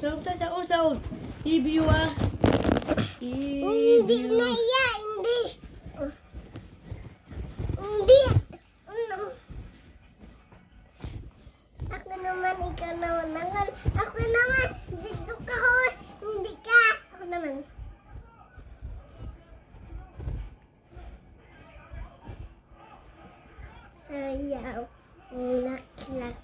Saud. Ibiu ah. Hindi na iya, hindi. Hindi. Ako naman, ikaw naman. Ako naman, dito ka ho. Hindi ka. Ako naman. Sayaw. Bulak-lak.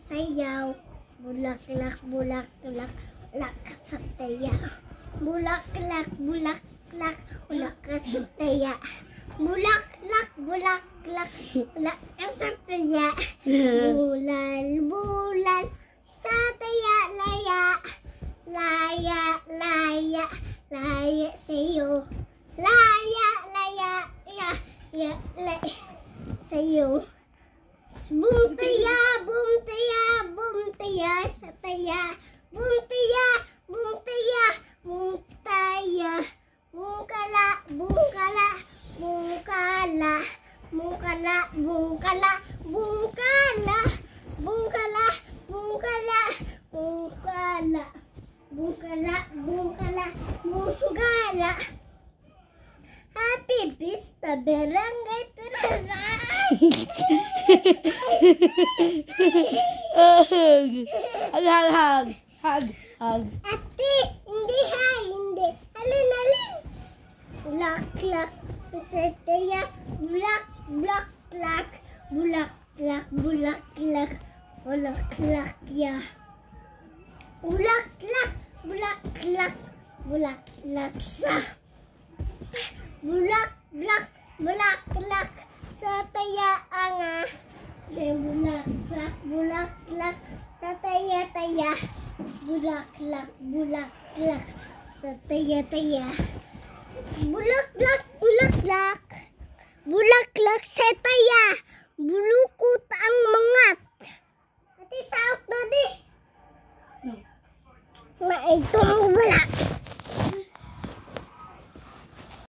Sayaw. Bulak-lak. Bulak-lak. Lak sa taya. Bulak-lak. Bulak-lak. Lak sa taya. Bulak-lak. Bulak-lak. Lak sa taya. Bulal-bulal. Sa taya. Laya. Laya. Laya. Laya sa'yo. Laya. Laya. Ya. Laya sa'yo. Bumtaya. Bumtaya. Bumtaya. Sa taya. Bumtaya. Bumtaya. Bumtaya. Bungkala. Bungkala. Bungkala. Bungkala. Bungkala. Bungkala. Bungkala. Bungkala. Bungkala. Bungkala. Bungkala. Bungkala. Happy Vista Barangay Pirangay. Hug. Ate, hindi hag, hindi. Alin. Bulak-lak, pesetaya, bulak-lak, bulak-lak, bulak-lak, bulak-lak, ya. Bulak-lak, bulak-lak, bulak-lak, sa. Bulak-lak, bulak-lak, sa taya anga. Bulak-lak, bulak-lak, sa taya-taya. Bulak-lak, bulak-lak, sa taya-taya. Bulak-lak, bulak-lak, bulak-lak, sa taya. Bulukot ang mangat. Ate, saot na di. Maitong bulak.